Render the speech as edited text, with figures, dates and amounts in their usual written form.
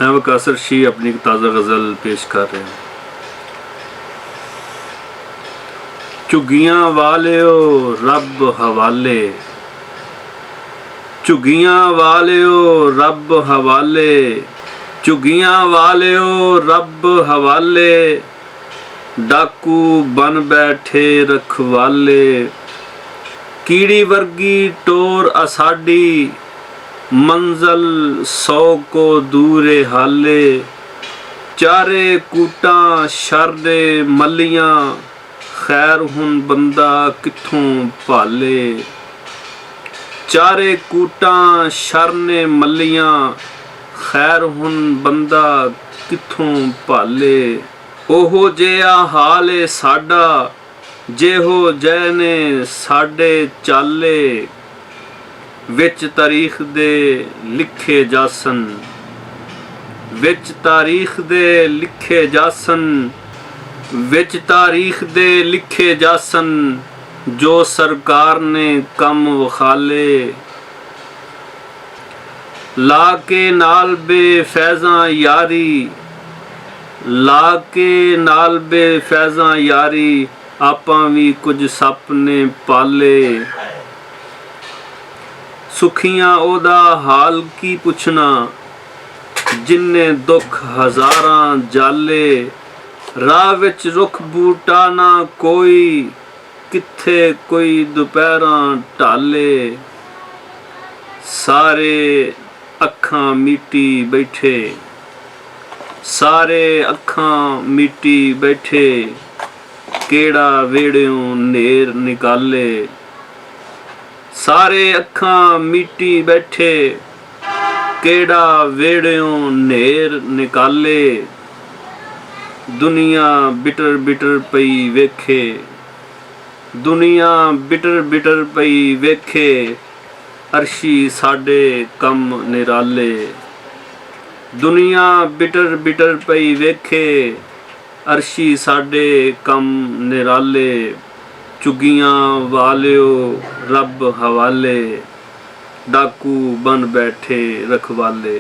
मैं वकास अर्शी अपनी एक ताज़ा गज़ल पेश कर रहे हैं। झुग्गियां वालियो रब हवाले, झुग्गियां वालियो रब हवाले, झुग्गियां वालियो रब हवाले, डाकू बन बैठे रखवाले। कीड़ी वर्गी टोर असाडी, मंजल 100 को दूरे हाले। चारे कूटा शर दे मलियां, खैर हुन बंदा कित्थों भाले। चारे कूटा शर ने मलियां, खैर हुन बंदा कित्थों भाले। ओहो जिहा हाल है साडा, जेहो जै ने साडे चाले। विच तारीख दे लिखे जासन, विच तारीख दे लिखे जासन, विच तारीख दे लिखे जासन। जो सरकार ने कम वखाले, ला के नाल बे फैज़ां यारी, ला के नाल बे फैज़ां यारी। आपां भी कुछ सप ने पाले, सुखियां ओदा हाल की पुछना, जिन्ने दुख हज़ारां जाले। राह विच रुख बूटा ना कोई, कित्थे कोई दुपहरां टाले। सारे अखां मीटी बैठे, सारे अखां मीटी बैठे। केड़ा वेड़ियों नेर निकाले, सारे अखां मीटी बैठे। केड़ा वेड़ियों नेर निकाले। दुनिया बिटर बिटर पई वेखे, दुनिया बिटर बिटर पई वेखे। अर्शी साडे कम निराले, दुनिया बिटर बिटर पई वेखे। अर्शी साडे कम निराले। झुग्गियां वालियो रब हवाले, डाकू बन बैठे रखवाले।